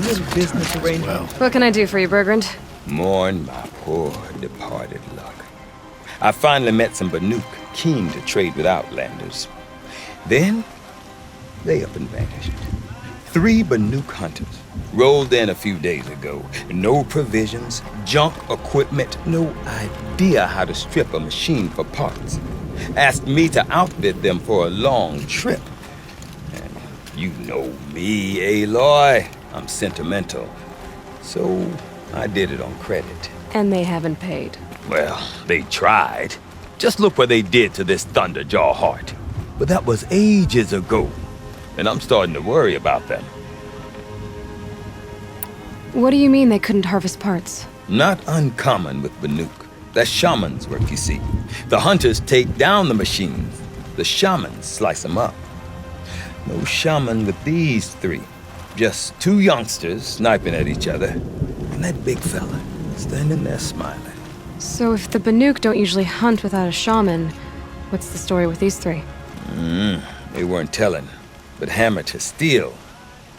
little business arrangement. What can I do for you, Bergrand? Mourn my poor departed luck. I finally met some Banuk keen to trade with Outlanders. Then, they up and vanished. 3 Banuk hunters rolled in a few days ago. No provisions, junk equipment, no idea how to strip a machine for parts. Asked me to outfit them for a long trip. And you know me, Aloy. I'm sentimental. So I did it on credit. And they haven't paid. Well, they tried. Just look what they did to this Thunderjaw heart. But that was ages ago. And I'm starting to worry about them. What do you mean they couldn't harvest parts? Not uncommon with Banuk. That's shaman's work, you see. The hunters take down the machines. The shamans slice them up. No shaman with these 3. Just 2 youngsters sniping at each other. And that big fella standing there smiling. So if the Banuk don't usually hunt without a shaman, what's the story with these 3? They weren't telling. But hammer to steel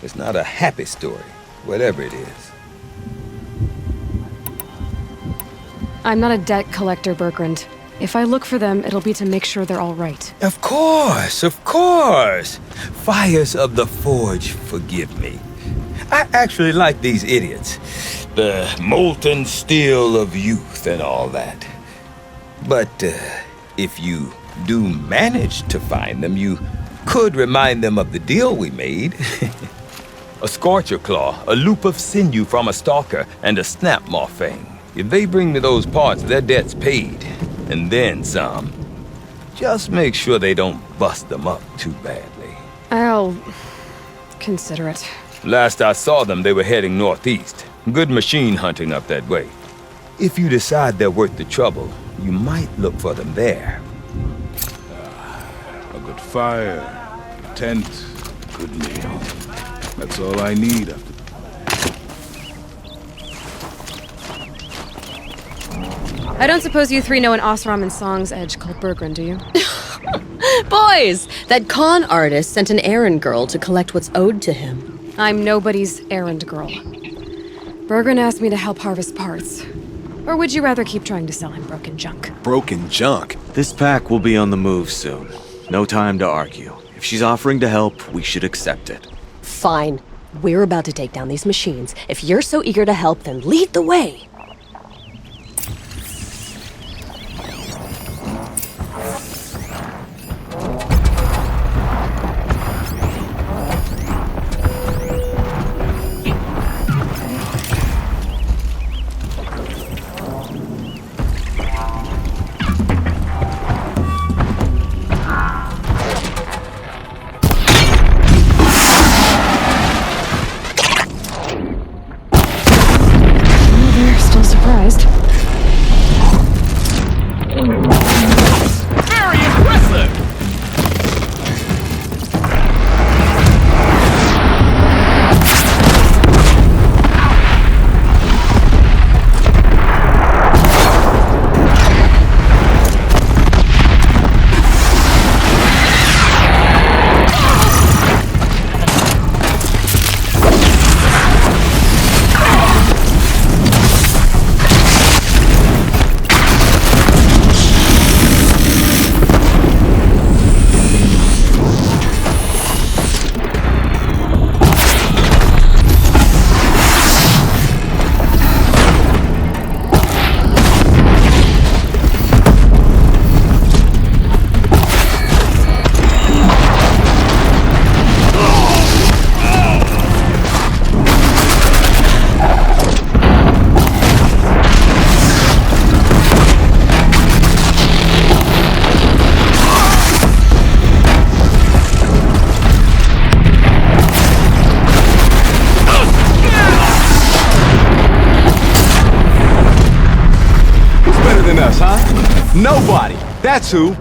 is not a happy story, whatever it is. I'm not a debt collector, Bergrand. If I look for them, it'll be to make sure they're all right. Of course, of course. Fires of the Forge, forgive me. I actually like these idiots. The molten steel of youth and all that. But if you do manage to find them, you could remind them of the deal we made. A scorcher claw, a loop of sinew from a stalker, and a snapmaw fang. If they bring me those parts, their debt's paid. And then some. Just make sure they don't bust them up too badly. I'll consider it. Last I saw them, they were heading northeast. Good machine hunting up that way. If you decide they're worth the trouble, you might look for them there. A good fire, a tent, good meal. That's all I need after. I don't suppose you 3 know an Osram and Song's edge called Bergrand, do you? Boys, that con artist sent an errand girl to collect what's owed to him. I'm nobody's errand girl. Bergrand asked me to help harvest parts. Or would you rather keep trying to sell him broken junk? Broken junk? This pack will be on the move soon. No time to argue. If she's offering to help, we should accept it. Fine. We're about to take down these machines. If you're so eager to help, then lead the way. Nobody! That's who! All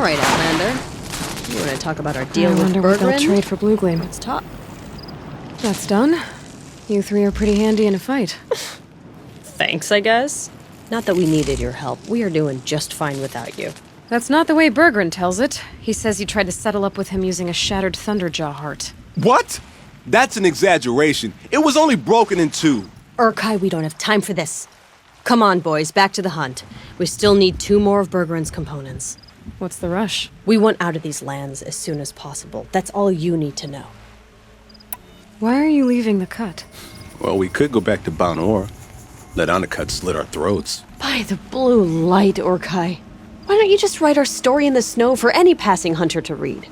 right, Outlander. You want to talk about our deal with wonder what they'll Bergrand? trade for Blue Gleam. Let's talk. That's done. You 3 are pretty handy in a fight. Thanks, I guess. Not that we needed your help. We are doing just fine without you. That's not the way Bergren tells it. He says you tried to settle up with him using a shattered Thunderjaw heart. What? That's an exaggeration. It was only broken in two. Urkai, we don't have time for this. Come on, boys, back to the hunt. We still need 2 more of Bergren's components. What's the rush? We want out of these lands as soon as possible. That's all you need to know. Why are you leaving the cut? Well, we could go back to Banor. Let Undercut slit our throats. By the blue light, Urkai. Why don't you just write our story in the snow for any passing hunter to read?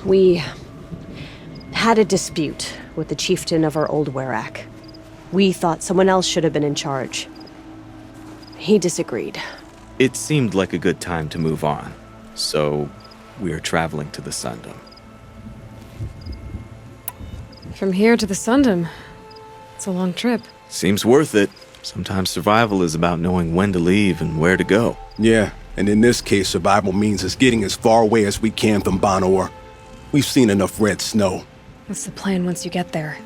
We had a dispute with the chieftain of our old Werak. We thought someone else should have been in charge. He disagreed. It seemed like a good time to move on, so we are traveling to the Sundom. From here to the Sundom. It's a long trip. Seems worth it. Sometimes survival is about knowing when to leave and where to go. Yeah, and in this case, survival means us getting as far away as we can from Banor. We've seen enough red snow. What's the plan once you get there?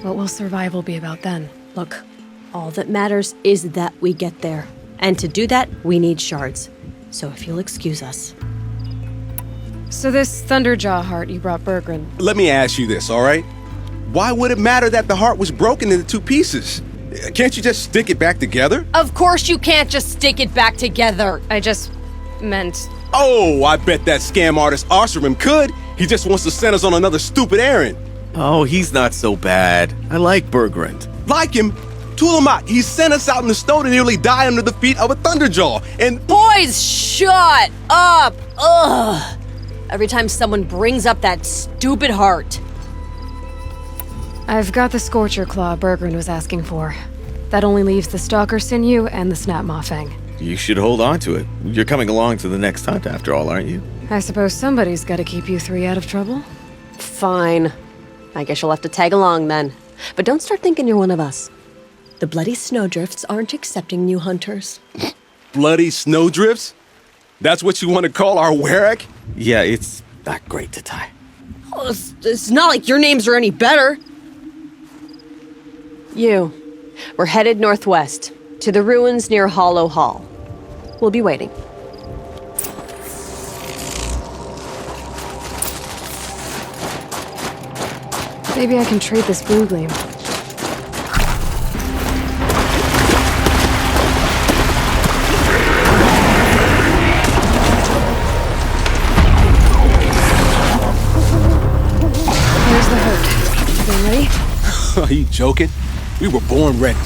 What will survival be about then? Look, all that matters is that we get there. And to do that, we need shards. So if you'll excuse us. So this Thunderjaw heart you brought Bergren. Let me ask you this, all right? Why would it matter that the heart was broken into 2 pieces? Can't you just stick it back together? Of course you can't just stick it back together. I just meant... Oh, I bet that scam artist Arsarim could. He just wants to send us on another stupid errand. Oh, he's not so bad. I like Bergrand. Like him, Tulamat, he sent us out in the snow to nearly die under the feet of a Thunderjaw. And Boys, shut up! Ugh! Every time someone brings up that stupid heart. I've got the Scorcher Claw Bergren was asking for. That only leaves the Stalker Sinew and the Snap Maw Fang. You should hold on to it. You're coming along to the next hunt after all, aren't you? I suppose somebody's gotta keep you 3 out of trouble. Fine. I guess you'll have to tag along then. But don't start thinking you're one of us. The Bloody Snowdrifts aren't accepting new hunters. bloody snowdrifts? That's what you want to call our Werak? Yeah, it's not great to tie. Oh, it's not like your names are any better. We're headed northwest, to the ruins near Hollow Hall. We'll be waiting. Maybe I can trade this blue gleam. Here's the herd. You ready? Are you joking? We were born ready.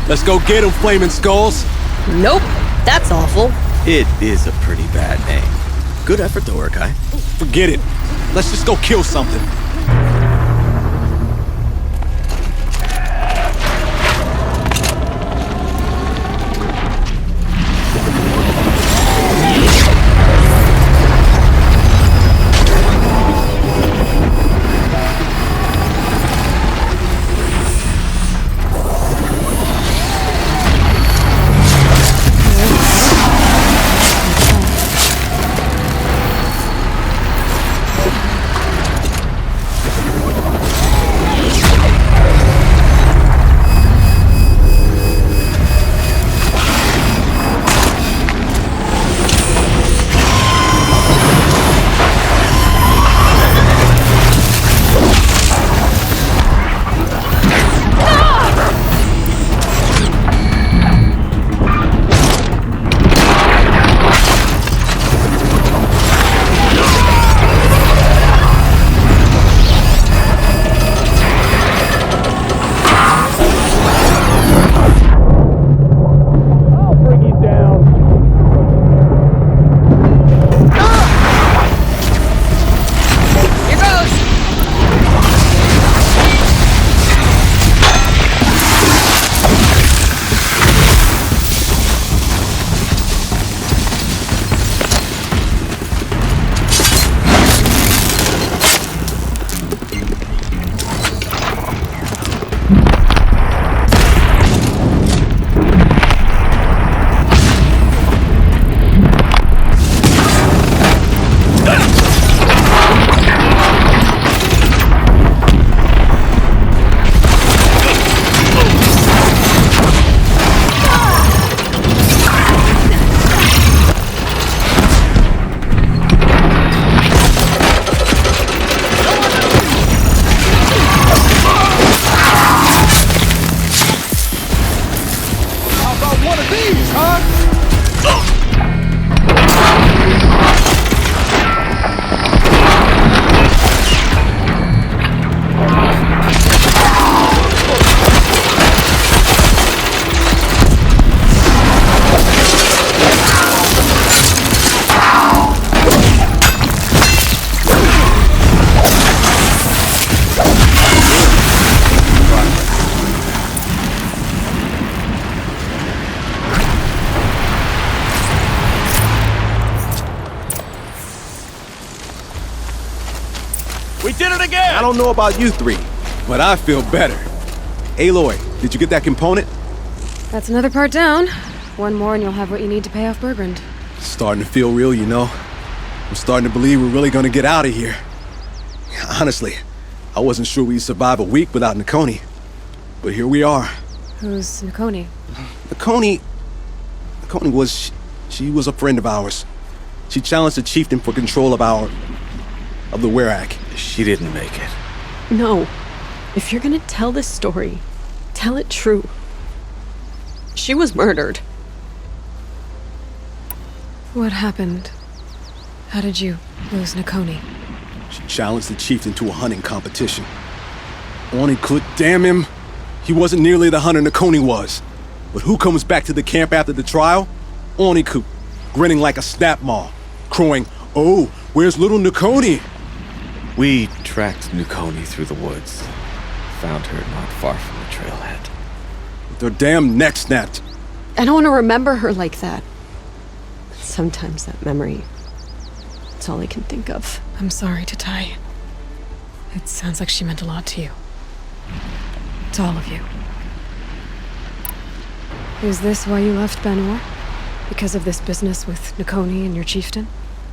Let's go get them, Flaming Skulls. Nope, that's awful. It is a pretty bad name. Good effort, though, Urkai. Forget it. Let's just go kill something. We did it again! I don't know about you three, but I feel better. Aloy, did you get that component? That's another part down. One more and you'll have what you need to pay off Burgren. Starting to feel real, you know. I'm starting to believe we're really gonna get out of here. Honestly, I wasn't sure we'd survive a week without Nakoni. But here we are. Who's Nakoni? Nakoni was... She was a friend of ours. She challenged the chieftain for control of the Werak. She didn't make it. No. If you're gonna tell this story, tell it true. She was murdered. What happened? How did you lose Nakoni? She challenged the chieftain to a hunting competition. Onikut, damn him! He wasn't nearly the hunter Nakoni was. But who comes back to the camp after the trial? Onikut, grinning like a snap maw, crowing, "Oh, where's little Nakoni?" We tracked Nakoni through the woods. Found her not far from the trailhead. With her damn neck snapped. I don't want to remember her like that. Sometimes that memory, it's all I can think of. I'm sorry, Tatai. It sounds like she meant a lot to you. To all of you. Is this why you left Banor? Because of this business with Nakoni and your chieftain?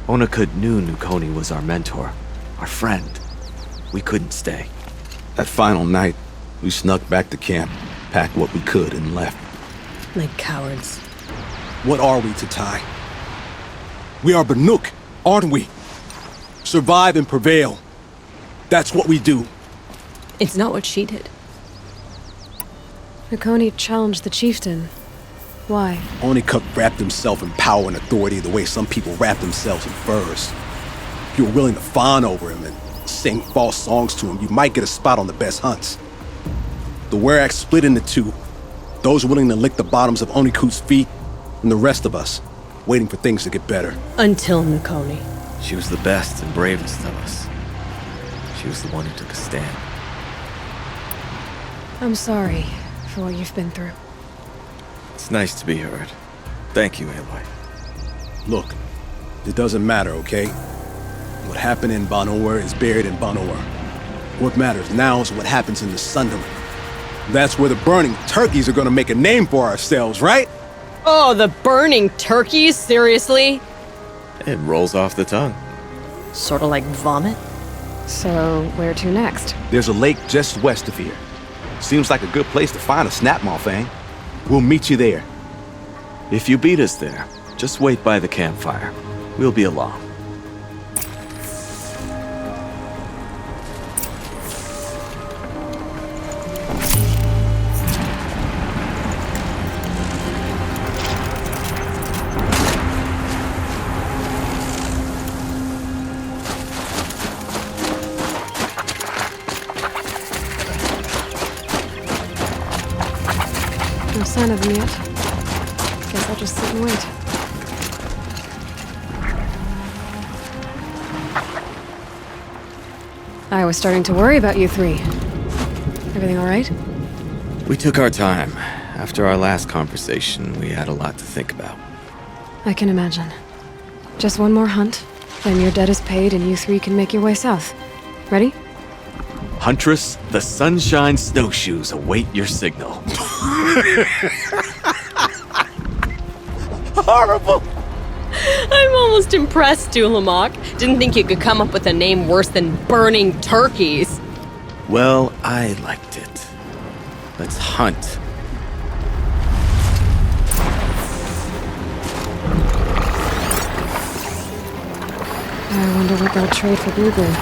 Onikut knew Nakoni was our mentor, our friend. We couldn't stay. That final night, we snuck back to camp, packed what we could, and left. Like cowards. What are we, Tatai? We are Banuk, aren't we? Survive and prevail. That's what we do. It's not what she did. Nakoni challenged the chieftain. Why? Onikut wrapped himself in power and authority the way some people wrap themselves in furs. If you were willing to fawn over him and sing false songs to him, you might get a spot on the best hunts. The Werak split into two. Those willing to lick the bottoms of Onikut's feet, and the rest of us, waiting for things to get better. Until Nakoni. She was the best and bravest of us. She was the one who took a stand. I'm sorry for what you've been through. It's nice to be heard. Thank you, Aloy. Look, it doesn't matter, okay? What happened in Banor is buried in Banor. What matters now is what happens in the Sundom. That's where the burning turkeys are gonna make a name for ourselves, right? Oh, the burning turkeys? Seriously? It rolls off the tongue. Sort of like vomit? So, where to next? There's a lake just west of here. Seems like a good place to find a snapmaw fang. We'll meet you there. If you beat us there, just wait by the campfire. We'll be along. No sign of them yet. Guess I'll just sit and wait. I was starting to worry about you three. Everything all right? We took our time. After our last conversation, we had a lot to think about. I can imagine. Just one more hunt, then your debt is paid and you three can make your way south. Ready? Huntress, the Sunshine Snowshoes await your signal. Horrible! I'm almost impressed, Dulamok. Didn't think you could come up with a name worse than burning turkeys. Well, I liked it. Let's hunt. I wonder what they'll trade for Blue Glue.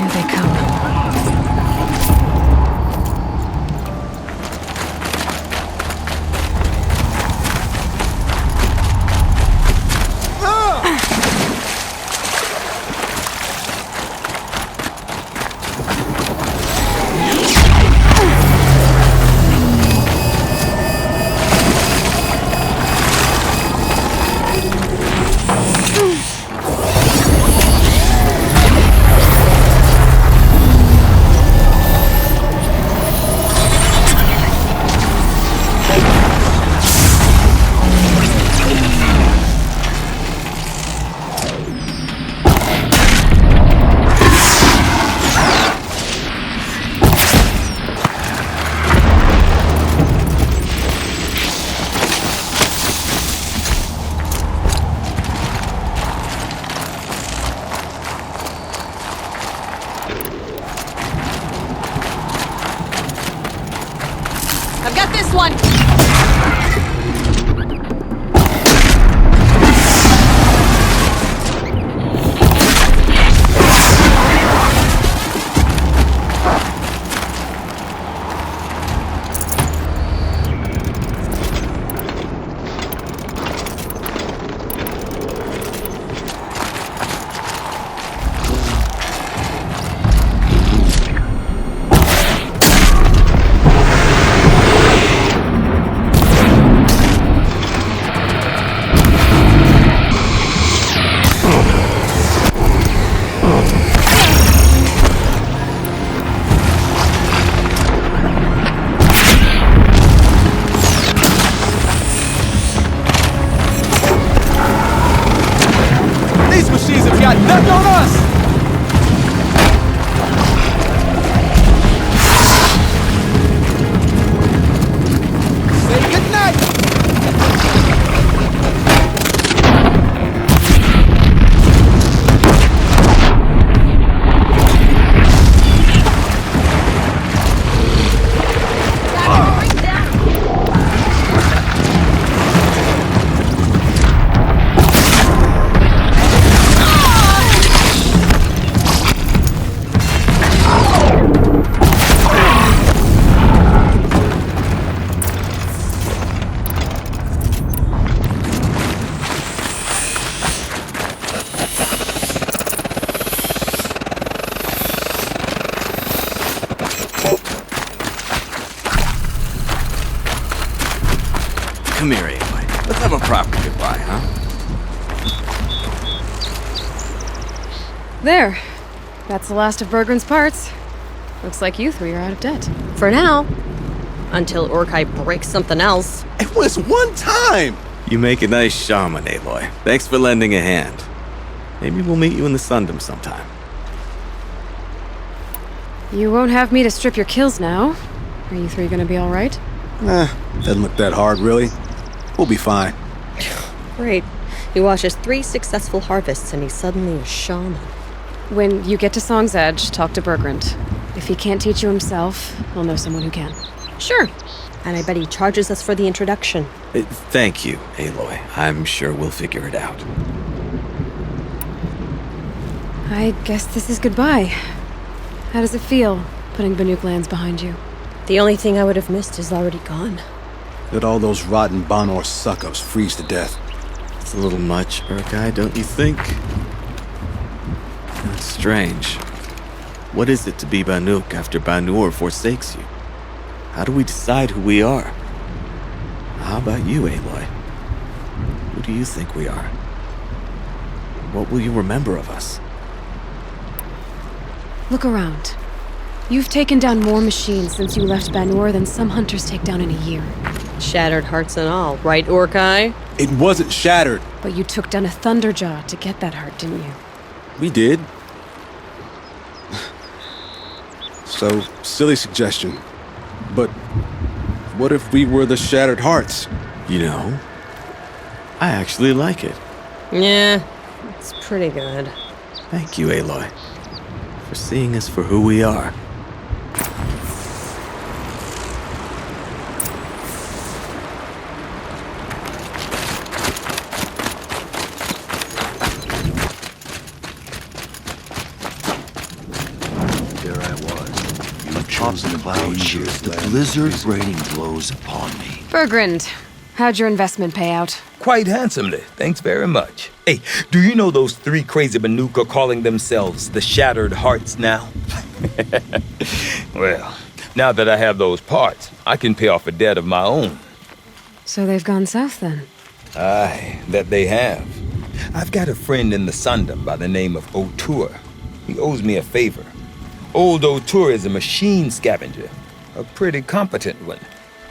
Here they come. I've got this one! These machines have got nothing on us! Say goodnight! Come here, Aloy. Let's have a proper goodbye, huh? There. That's the last of Bergren's parts. Looks like you three are out of debt. For now. Until Orkai breaks something else. It was one time! You make a nice shaman, Aloy. Thanks for lending a hand. Maybe we'll meet you in the Sundom sometime. You won't have me to strip your kills now. Are you three gonna be alright? Doesn't look that hard, really. We'll be fine. Great. He watches 3 successful harvests and he's suddenly a shaman. When you get to Song's Edge, talk to Bergrend. If he can't teach you himself, he'll know someone who can. Sure. And I bet he charges us for the introduction. Thank you, Aloy. I'm sure we'll figure it out. I guess this is goodbye. How does it feel, putting Banuk lands behind you? The only thing I would have missed is already gone. Let all those rotten Banor suck-ups freeze to death. It's a little much, Urkai, don't you think? That's strange. What is it to be Banuk after Banur forsakes you? How do we decide who we are? How about you, Aloy? Who do you think we are? What will you remember of us? Look around. You've taken down more machines since you left Banur than some hunters take down in a year. Shattered hearts and all, right, Orkai? It wasn't shattered. But you took down a Thunderjaw to get that heart, didn't you? We did. So, silly suggestion. But what if we were the Shattered Hearts? You know, I actually like it. Yeah, it's pretty good. Thank you, Aloy, for seeing us for who we are. atop the cloud shears, the blizzard raining blows upon me. Bergrand, how'd your investment pay out? Quite handsomely, thanks very much. Hey, do you know those three crazy Banuk are calling themselves the Shattered Hearts now? Well, now that I have those parts, I can pay off a debt of my own. So they've gone south then? Aye, that they have. I've got a friend in the Sundom by the name of O'Toole. He owes me a favor. Old O'Toole is a machine scavenger, a pretty competent one.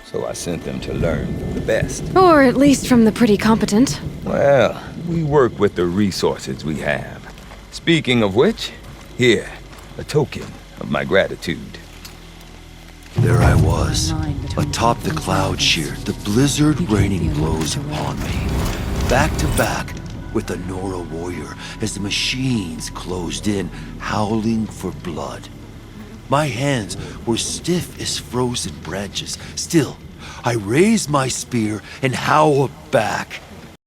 So I sent them to learn from the best. Or at least from the pretty competent. Well, we work with the resources we have. Speaking of which, here, a token of my gratitude. There I was, atop the cloud shear, the blizzard raining blows upon me. Back to back with the Nora warrior as the machines closed in, howling for blood. My hands were stiff as frozen branches. Still, I raised my spear and howled back.